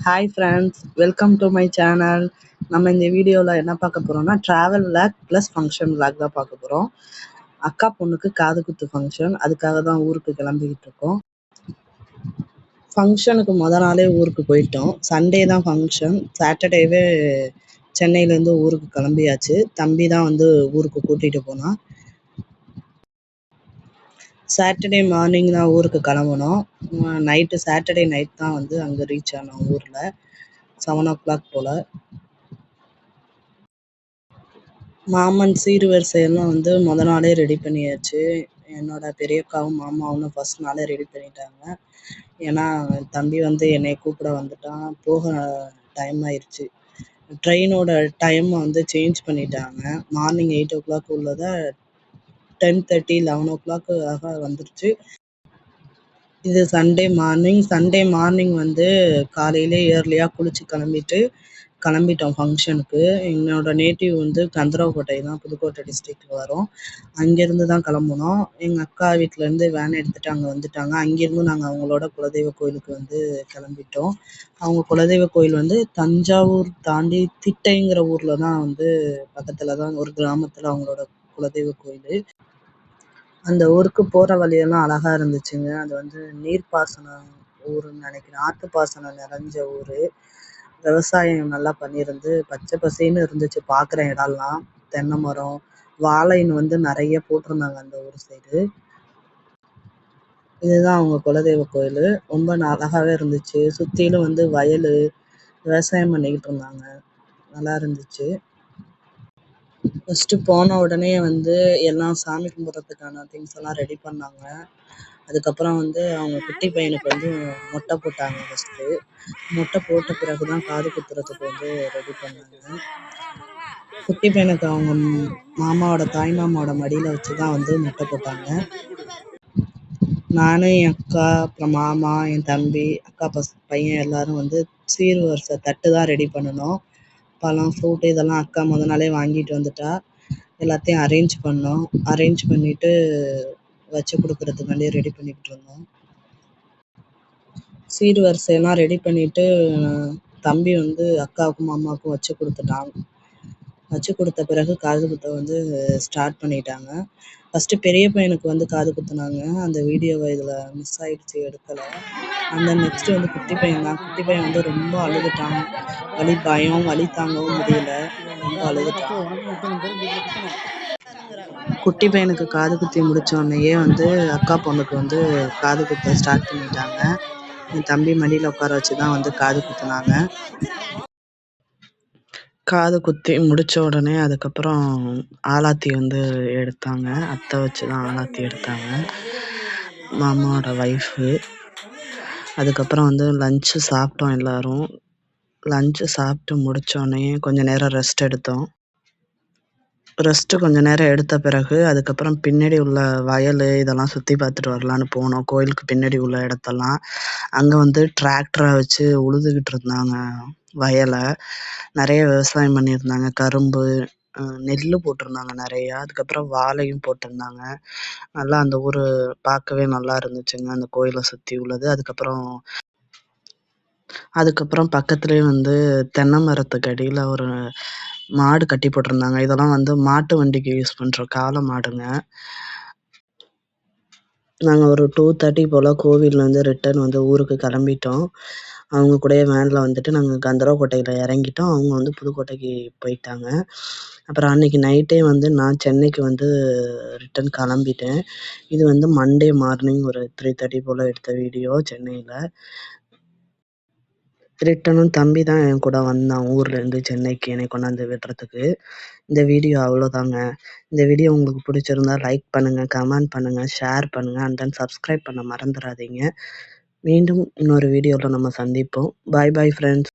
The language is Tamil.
Hi friends, welcome to my channel. நம்ம இந்த வீடியோவில் என்ன பார்க்க போகிறோம்னா travel vlog plus function vlog தான் பார்க்க போகிறோம். அக்கா பொண்ணுக்கு காது குத்து ஃபங்க்ஷன், அதுக்காக தான் ஊருக்கு கிளம்பிக்கிட்டு இருக்கோம். ஃபங்க்ஷனுக்கு நாளே ஊருக்கு போயிட்டோம். சண்டே தான் ஃபங்க்ஷன். சாட்டர்டேவே சென்னையிலேருந்து ஊருக்கு கிளம்பியாச்சு. தம்பி தான் ஊருக்கு கூட்டிகிட்டு போனான். சாட்டர்டே மார்னிங் தான் ஊருக்கு கிளம்புனோம். நைட்டு சாட்டர்டே நைட் தான் அங்கே ரீச் ஆனோம். ஊரில் 7 o'clock போல். மாமன் சீர் வரிசையெல்லாம் நாளே ரெடி பண்ணியாச்சு. என்னோட பெரியக்காவும் மாமாவும் ஃபர்ஸ்ட் நாளே ரெடி பண்ணிட்டாங்க. ஏன்னா தம்பி என்னை கூப்பிட வந்துட்டான். போக டைம் ஆயிடுச்சு. ட்ரெயினோட டைம் சேஞ்ச் பண்ணிட்டாங்க. மார்னிங் 8 o'clock உள்ளதை 10:30 11 o'clock ஆக வந்துருச்சு. இது சண்டே மார்னிங் காலையிலே ஏர்லியாக குளிச்சு கிளம்பிட்டோம் ஃபங்க்ஷனுக்கு. என்னோட நேட்டிவ் கந்தரவக்கோட்டை தான், புதுக்கோட்டை டிஸ்ட்ரிக்டில் வரும். அங்கேருந்து தான் கிளம்புனோம். எங்கள் அக்கா வீட்டிலேருந்து வேன் எடுத்துகிட்டு அங்கே வந்துட்டாங்க. அங்கேருந்து நாங்கள் அவங்களோட குலதெய்வ கோயிலுக்கு கிளம்பிட்டோம். அவங்க குலதெய்வ கோயில் தஞ்சாவூர் தாண்டி திட்டைங்கிற ஊரில் தான் பக்கத்தில் தான் ஒரு கிராமத்தில் அவங்களோட குலதெய்வ கோயில். அந்த ஊருக்கு போகிற வழியெல்லாம் அழகாக இருந்துச்சுங்க. அது நீர்ப்பாசனம் ஊருன்னு நினைக்கிறேன். ஆற்றுப்பாசனம் நிறைஞ்ச ஊர். விவசாயம் நல்லா பண்ணியிருந்து பச்சை பசேன்னு இருந்துச்சு. பார்க்குற இடம்லாம் தென்னை மரம், வாழைன்னு நிறைய போட்டிருந்தாங்க அந்த ஊர் சைடு. இதுதான் அவங்க குலதெய்வ கோயில். ரொம்ப அழகாகவே இருந்துச்சு. சுற்றிலும் வயல், விவசாயம் பண்ணிக்கிட்டு இருந்தாங்க. நல்லா இருந்துச்சு. ஃபஸ்ட்டு போன உடனே எல்லாம் சாமி கும்பிட்றதுக்கான திங்ஸ் எல்லாம் ரெடி பண்ணாங்க. அதுக்கப்புறம் அவங்க குட்டி பையனுக்கு மொட்டை போட்டாங்க. ஃபஸ்ட்டு மொட்டை போட்ட பிறகு தான் காது குத்துறதுக்கு ரெடி பண்ணாங்க. குட்டி பையனுக்கு அவங்க மாமாவோட தாய் மாமாவோட மடியில் வச்சு தான் மொட்டை போட்டாங்க. நானும் என் அக்கா, அப்புறம் மாமா, என் தம்பி, அக்கா பையன் எல்லாரும் சீர் வரிசை தட்டு தான் ரெடி பண்ணணும். பழம், ஃப்ரூட் இதெல்லாம் அக்கா நாளே வாங்கிட்டு வந்துட்டா. எல்லாத்தையும் அரேஞ்ச் பண்ணிட்டு வச்சு கொடுக்கறதுக்காண்டி ரெடி பண்ணிக்கிட்டு இருந்தோம். சீர் வரிசையெல்லாம் ரெடி பண்ணிட்டு தம்பி அக்காவுக்கும் மாமாவுக்கும் வச்சு கொடுத்துட்டான். வச்சு கொடுத்த பிறகு காது குத்த ஸ்டார்ட் பண்ணிட்டாங்க. ஃபஸ்ட்டு பெரிய பையனுக்கு காது குத்துனாங்க. அந்த வீடியோவை இதில் மிஸ் ஆகிடுச்சு, எடுக்கலை. நெக்ஸ்ட்டு குட்டி பையன் தான். குட்டி பையன் ரொம்ப அழுதுட்டான். வலி தாங்கவும் முடியல, ரொம்ப அழுதுட்டான். குட்டி பையனுக்கு காது குத்தி முடித்தோடனேயே அக்கா பொண்ணுக்கு காது குத்த ஸ்டார்ட் பண்ணிட்டாங்க. என் தம்பி மடியில் உட்கார வச்சு தான் காது குத்துனாங்க. காது குத்தி முடித்த உடனே அதுக்கப்புறம் ஆலாத்தி எடுத்தாங்க. அத்தை வச்சு தான் ஆலாத்தி எடுத்தாங்க, மாமாவோட ஒய்ஃபு. அதுக்கப்புறம் லஞ்சு சாப்பிட்டோம் எல்லோரும். லஞ்சு சாப்பிட்டு முடித்தோடனே கொஞ்சம் நேரம் ரெஸ்ட் எடுத்தோம். கொஞ்ச நேரம் எடுத்த பிறகு அதுக்கப்புறம் பின்னாடி உள்ள வயல் இதெல்லாம் சுற்றி பார்த்துட்டு வரலான்னு போனோம். கோயிலுக்கு பின்னாடி உள்ள இடத்தெல்லாம். அங்கே டிராக்டரை வச்சு உழுதுகிட்டு இருந்தாங்க வயலை. நிறைய விவசாயம் பண்ணியிருந்தாங்க. கரும்பு, நெல் போட்டிருந்தாங்க நிறையா. அதுக்கப்புறம் வாழையும் போட்டிருந்தாங்க. நல்லா அந்த ஊர் பார்க்கவே நல்லா இருந்துச்சுங்க, அந்த கோயிலை சுற்றி உள்ளது. அதுக்கப்புறம் பக்கத்துலேயே தென்னை மரத்துக்கு அடியில் ஒரு மாடு கட்டி போட்டிருந்தாங்க. இதெல்லாம் மாட்டு வண்டிக்கு யூஸ் பண்ணுற காளை மாடுங்க. நாங்கள் ஒரு 2:30 போல் கோவில்லேருந்து ரிட்டர்ன் ஊருக்கு கிளம்பிட்டோம். அவங்க கூடயே வேனில் நாங்கள் கந்தரவக்கோட்டையில் இறங்கிட்டோம். அவங்க புதுக்கோட்டைக்கு போயிட்டாங்க. அப்புறம் அன்றைக்கி நைட்டே நான் சென்னைக்கு ரிட்டன் கிளம்பிட்டேன். இது மண்டே மார்னிங் ஒரு 3:30 போல் எடுத்த வீடியோ சென்னையில். ரிட்டனும் தம்பி தான் என் கூட வந்தான் ஊர்லேருந்து சென்னைக்கு என்னை கொண்டாந்து விடுறதுக்கு. இந்த வீடியோ அவ்வளோதாங்க. இந்த வீடியோ உங்களுக்கு பிடிச்சிருந்தா லைக் பண்ணுங்கள், கமெண்ட் பண்ணுங்கள், ஷேர் பண்ணுங்கள், அண்ட் தென் சப்ஸ்கிரைப் பண்ண மறந்துடாதீங்க. மீண்டும் இன்னொரு வீடியோவில் நம்ம சந்திப்போம். பாய் பாய் ஃப்ரெண்ட்ஸ்.